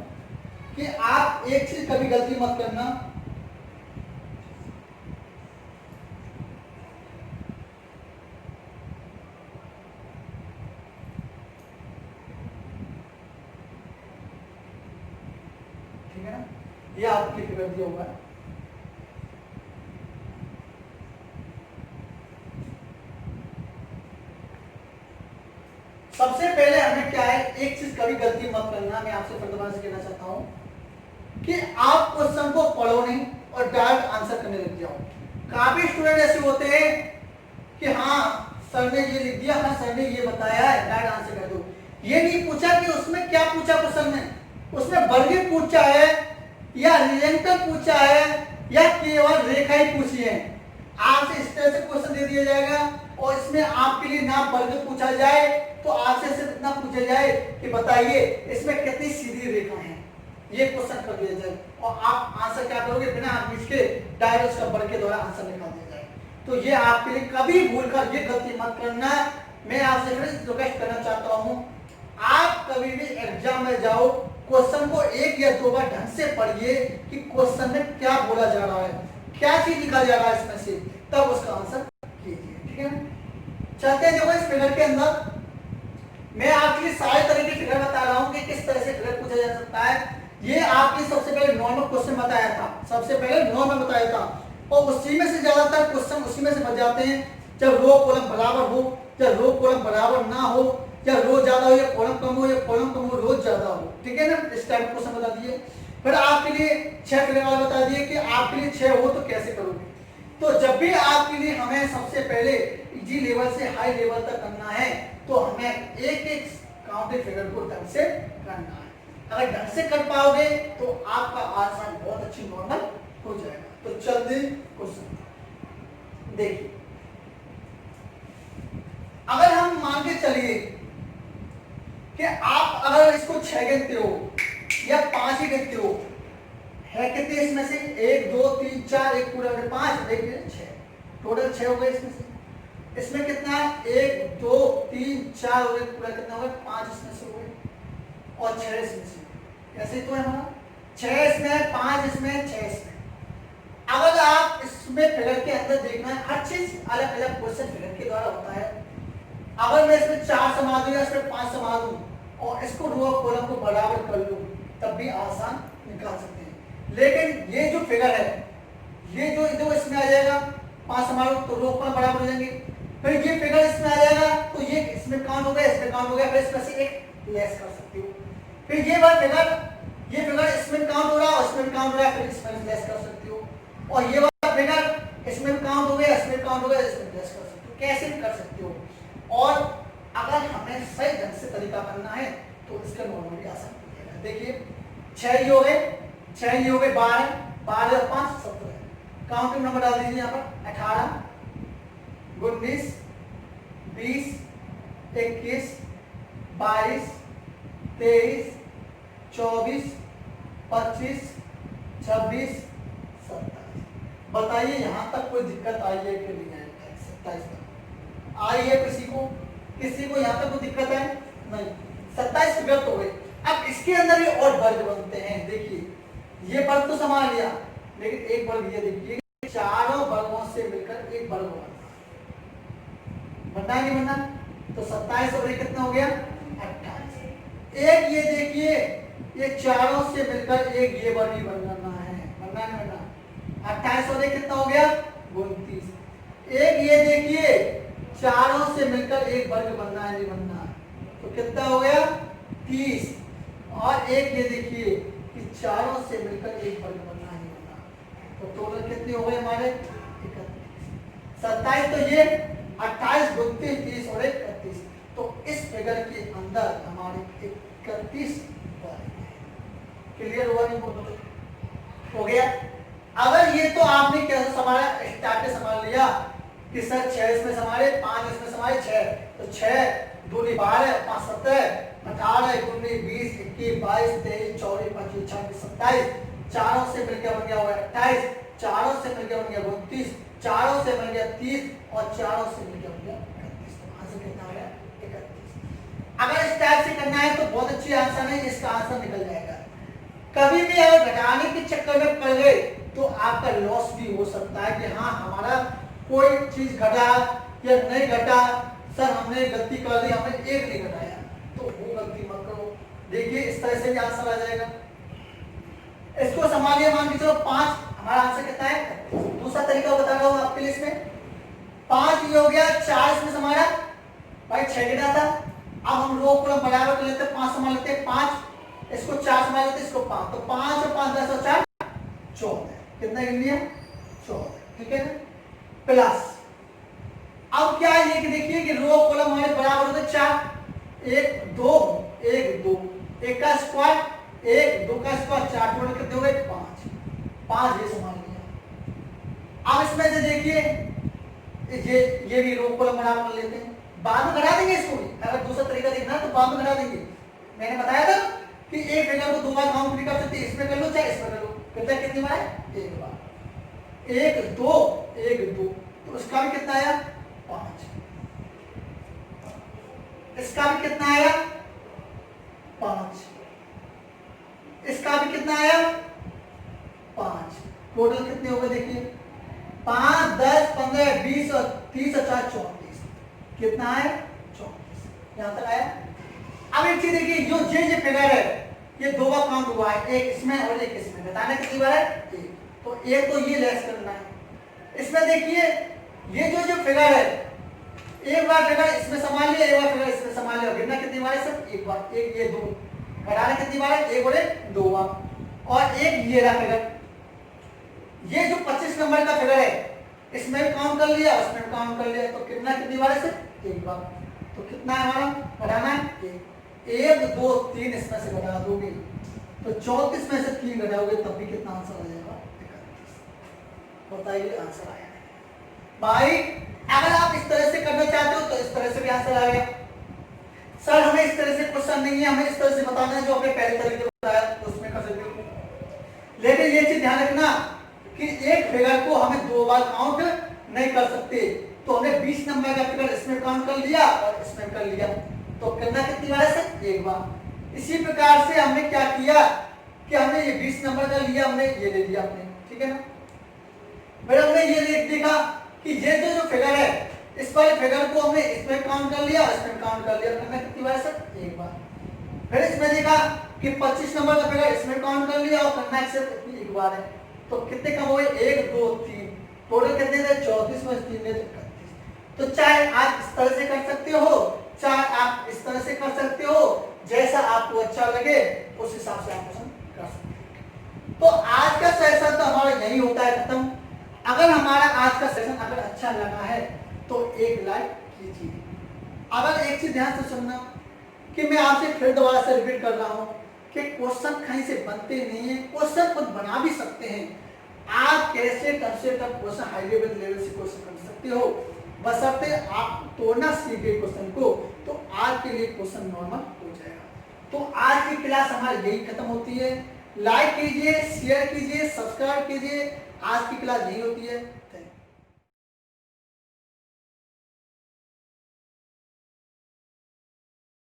कि आप एक चीज कभी गलती मत करना, ठीक है ना। ये आपकी फिगर दिया हुआ है, सबसे पहले हमें क्या है, एक चीज कभी गलती मत करना। मैं आपसे फिर दोबारा से कहना चाहता हूं कि आप क्वेश्चन को पढ़ो नहीं और डायरेक्ट आंसर करने लग जाओ। काफी स्टूडेंट ऐसे होते हैं कि हाँ सर ने ये लिख दिया, हाँ सर ने ये बताया है, डायरेक्ट आंसर कर दो। ये नहीं पूछा कि उसमें क्या पूछा क्वेश्चन में, उसमें वर्ग पूछा है या निरंतर पूछा है या केवल रेखा ही पूछी है। आपसे इस तरह से क्वेश्चन दे दिया जाएगा और इसमें आपके लिए ना वर्ग पूछा जाए तो आपसे सिर्फ इतना पूछा जाए कि बताइए इसमें कितनी सीधी रेखा है, ये क्वेश्चन कर दिया जाए और आप आंसर क्या करोगे, बिना बीच के डायरेक्ट उसका वर्ग के द्वारा आंसर निकाल दिया जाए। तो ये आपके लिए कभी भूल कर ये गलती मत करना। मैं आपसे फिर रिक्वेस्ट करना चाहता हूं, आप कभी भी एग्जाम में जाओ, क्वेश्चन को 1 या 2 बार ढंग से पढ़िए कि क्वेश्चन में क्या बोला जा रहा है, क्या चीज लिखा जा रहा है इसमें से, तब उसका आंसर कीजिए, ठीक है ना। चलते हैं, देखो इस फिगर के अंदर मैं आपके लिए सारे तरह के फिगर बता रहा हूं कि किस तरह से फिगर पूछा जा सकता है। ये आपके सबसे पहले नॉर्मल क्वेश्चन बताया था, सबसे पहले नॉर्मल बताया था, और उसी में से ज्यादातर क्वेश्चन उसी में से बच जाते हैं जब रो कॉलम बराबर हो, जब रो कॉलम बराबर ना हो, या रो ज्यादा हो या कॉलम कम हो, या कॉलम कम हो रो ज्यादा हो, ठीक है ना। इस टाइप क्वेश्चन बता दिए। फिर आपके लिए 6 फिगर वाला बता दिए कि आपके लिए 6 हो तो कैसे करोगे। तो जब भी आपके लिए हमें सबसे पहले इजी लेवल से हाई लेवल तक करना है तो हमें एक एक काउंटेड फिगर को ढंग से करना है। अगर ढंग से कर पाओगे तो आपका आसान बहुत अच्छी नॉर्मल हो जाएगा। तो जल्दी क्वेश्चन देखिए, अगर हम मान के चलिए कि आप अगर इसको 6 गिनते हो या 5 ही गिनते हो, है कितने इसमें से 1 2 3 4, एक पूरा 5, एक 6, टोटल 6 हो गए इसमें से। इसमें कितना है 1 2 3 4 और एक पूरा कितना होगा 5 इसमें से हो गए और 6 इसमें से। ऐसे तो है हमारा 6 इसमें 5 इसमें 6 इसमें। अगर आप इसमें फिगर के अंदर देखना है, हर चीज अलग अलग क्वेश्चन फिगर के द्वारा होता है। अगर मैं इसमें 4 समा दूं या इसमें 5 समा दूं और इसको रो और कॉलम को बराबर कर लूं तब भी आसान निकाल सकते हैं। लेकिन ये जो फिगर है, ये जो इसमें आ जाएगा 5 समा लो तो रो कॉलम बराबर हो जाएंगे। फिर ये फिगर इसमें आ जाएगा तो ये इसमें काउंट हो गया, इसमें काउंट हो गया, फिर इसमें से एक लेस कर सकते हो। फिर ये वाला फिगर, ये फिगर इसमें काउंट हो रहा है और इसमें काउंट हो रहा है, फिर इसमें लेस कर सकते हो। और ये वाला फिगर इसमें काउंट हो गया, इसमें काउंट हो गया, इसमें लेस कर सकते हो। कैसे भी कर सकते हो। और अगर हमें सही ढंग से तरीका करना है तो इसका नॉर्मली आसान हो जाएगा। देखिए 6 ये हो गए, 6 ये हो गए 12, 12 और 5 17। काउंटिंग नंबर डाल दीजिए यहाँ पर 18, 19, 20, 21, 22, 23, 24, 25, 26, 27। बताइए यहाँ तक कोई दिक्कत आई है कि नहीं आई? 27 तक आई है किसी को? किसी को यहाँ तक कोई दिक्कत है? नहीं। 27 फिगर तो गए। अब इसके अंदर भी और वर्ग बनते हैं। देखिए ये वर्ग तो संभाल लिया, लेकिन एक वर्ग ये देखिए, चारों वर्गों से मिलकर एक वर्ग बनना है नहीं बनना? तो 27 और कितना हो गया? 28। एक ये देखिए, ये चारों से मिलकर एक ये वर्ग ही बनना है, बनना नहीं बनना? 28 और कितना हो गया? 29। एक ये देखिए, चारों से मिलकर एक वर्ग बनना है नहीं बनना? तो कितना हो गया? 30। और एक ये देखिए कि चारों से मिलकर एक वर्ग बनना है नहीं बनना? तो टोटल कितने हो गए हमारे? 31। 27 तो ये, 28, 29, 30 और 31। तो इस फिगर के अंदर हमारे 31 वर्ग हैं। क्लियर हुआ नहीं? बोलो हो गया। अगर ये तो आपने कैसे संभाला? स्टार्ट से संभाल लिया कि सर 6 इसमें संभाले, 5 इसमें संभाले, 6 तो 6 2 12, 5 17, 18, 19, 20, 21, 22, 23, 24, 25, 26, 27। चारों से मिलकर बन गया हुआ 28, चारों से मिलकर बन गया 29, चारों से मिल गया 30 और चारों से मिलकर बन गया 31। तो आंसर कितना आ गया? 31। अगर इस टाइप से करना है तो बहुत अच्छी आंसर है, इसका आंसर निकल जाएगा। कभी भी अगर घटाने के चक्कर में पड़ गए तो आपका लॉस भी हो सकता है कि हाँ हमारा कोई चीज घटा या नहीं घटा, सर हमने गलती कर दी, हमने एक नहीं घटाया, तो वो गलती मत करो। देखिए इस तरह से भी आंसर आ जाएगा। इसको संभालिए, मान के चलो 5, हमारा आंसर कितना है? दूसरा तरीका बता रहा हूं आपके लिए। इसमें 5 ये हो गया, 4 इसमें संभाला भाई, 6 गिना था। अब हम लोग को बराबर कर लेते हैं, 5 संभाल लेते हैं, 5 इसको 4 संभाल लेते हैं, इसको 5, तो 5 और 5 10 और 4 14। कितना गिन लिया? 14। ठीक है ना? प्लस अब क्या है कि देखिए कि रो कॉलम हमारे बराबर होते 4, 1 2 1 2, 1 का स्क्वायर 1, 2 का स्क्वायर 4, टोटल कितने हो गए? 5। 5 ये संभाल लिया। अब इसमें से देखिए ये भी रो कॉलम बराबर कर लेते हैं, बाद में घटा देंगे इसको भी। अगर दूसरा तरीका देखना तो बाद में घटा देंगे। मैंने बताया था कि एक फिगर को 2 बार काउंट नहीं कर सकते, इसमें कर लो चाहे इसमें कर लो। कितना कितनी बार है? 1 बार। 1 2 1 2, तो उसका भी कितना आया? 5। इसका भी कितना आया? 5। इसका भी कितना आया? 5। टोटल कितने हो गए? देखिए 5 10 15 20 और 30 और 4 34। कितना है? 34। यहां तक आया। अब एक चीज देखिए, जो ये फिगर है ये 2 बार काउंट हुआ है, एक इसमें और एक इसमें। बताना कितनी बार है? 1। तो एक तो ये लेस करना है। इसमें देखिए ये जो फिगर है, एक बार फिगर इसमें संभाल लिया, एक बार फिगर इसमें संभाल लिया। गिनना कितनी बार है? सब एक बार। एक ये 2, घटाना कितनी बार है? एक और एक 2 बार। और एक ये रहा फिगर, ये जो 25 नंबर का फिगर है, इसमें भी काउंट कर लिया, उसमें भी काउंट कर लिया, तो कितना कितनी बार है? सिर्फ एक बार। तो कितना है हमारा? घटाना है 1 2 3, इसमें से घटा दोगे तो 34 में से 3 घटाओगे तब भी कितना आंसर आ जाएगा? 31। बताइए आंसर आया भाई। अगर आप इस तरह से करना चाहते हो तो इस तरह से भी आंसर आ गया। सर हमें इस तरह से क्वेश्चन नहीं है, हमें इस तरह से बताना है जो आपने पहले तरीके बताया, तो उसमें कर सकते हो। लेकिन ये चीज ध्यान रखना कि एक फिगर को हमें 2 बार काउंट नहीं कर सकते। तो हमने 20 नंबर का फिगर इसमें काउंट कर लिया और इसमें कर लिया, तो करना कितनी बार है? एक बार। इसी प्रकार से हमने क्या किया कि हमने ये 20 नंबर का लिया, हमने ये ले लिया अपने, ठीक है ना? फिर हमने ये देखा कि ये जो फिगर है, इस वाले फिगर को हमने इसमें काउंट कर लिया, इसमें काउंट कर लिया, करना कितनी बार है? एक बार। फिर इसमें देखा कि 25 नंबर का फिगर इसमें काउंट कर लिया और करना सिर्फ एक बार है। तो कितने कम हुए? 1 2 3, टोटल कितने थे? 34 में 3 ने 31। तो चाहे आप इस तरह से कर सकते हो, चाहे आप इस तरह से कर सकते हो, जैसा आपको अच्छा लगे उस हिसाब से आप पसंद कर सकते हो। तो आज का सेशन तो हमारा यही होता है खत्म। अगर हमारा आज का सेशन अगर अच्छा लगा है तो एक लाइक कीजिए। अगर एक चीज ध्यान से सुनना कि मैं आपसे फिर दोबारा से रिपीट कर रहा हूं कि क्वेश्चन कहीं से बनते नहीं है, क्वेश्चन खुद बना भी सकते हैं। आप कैसे टफ से टफ क्वेश्चन हाई लेवल से क्वेश्चन बना सकते हो, बशर्ते आप तोड़ना सीखे क्वेश्चन को, तो आज के लिए क्वेश्चन नॉर्मल हो जाएगा। तो आज की क्लास हमारी यही खत्म होती है। लाइक कीजिए, शेयर कीजिए, सब्सक्राइब कीजिए। आज की क्लास यही होती है। Thank you.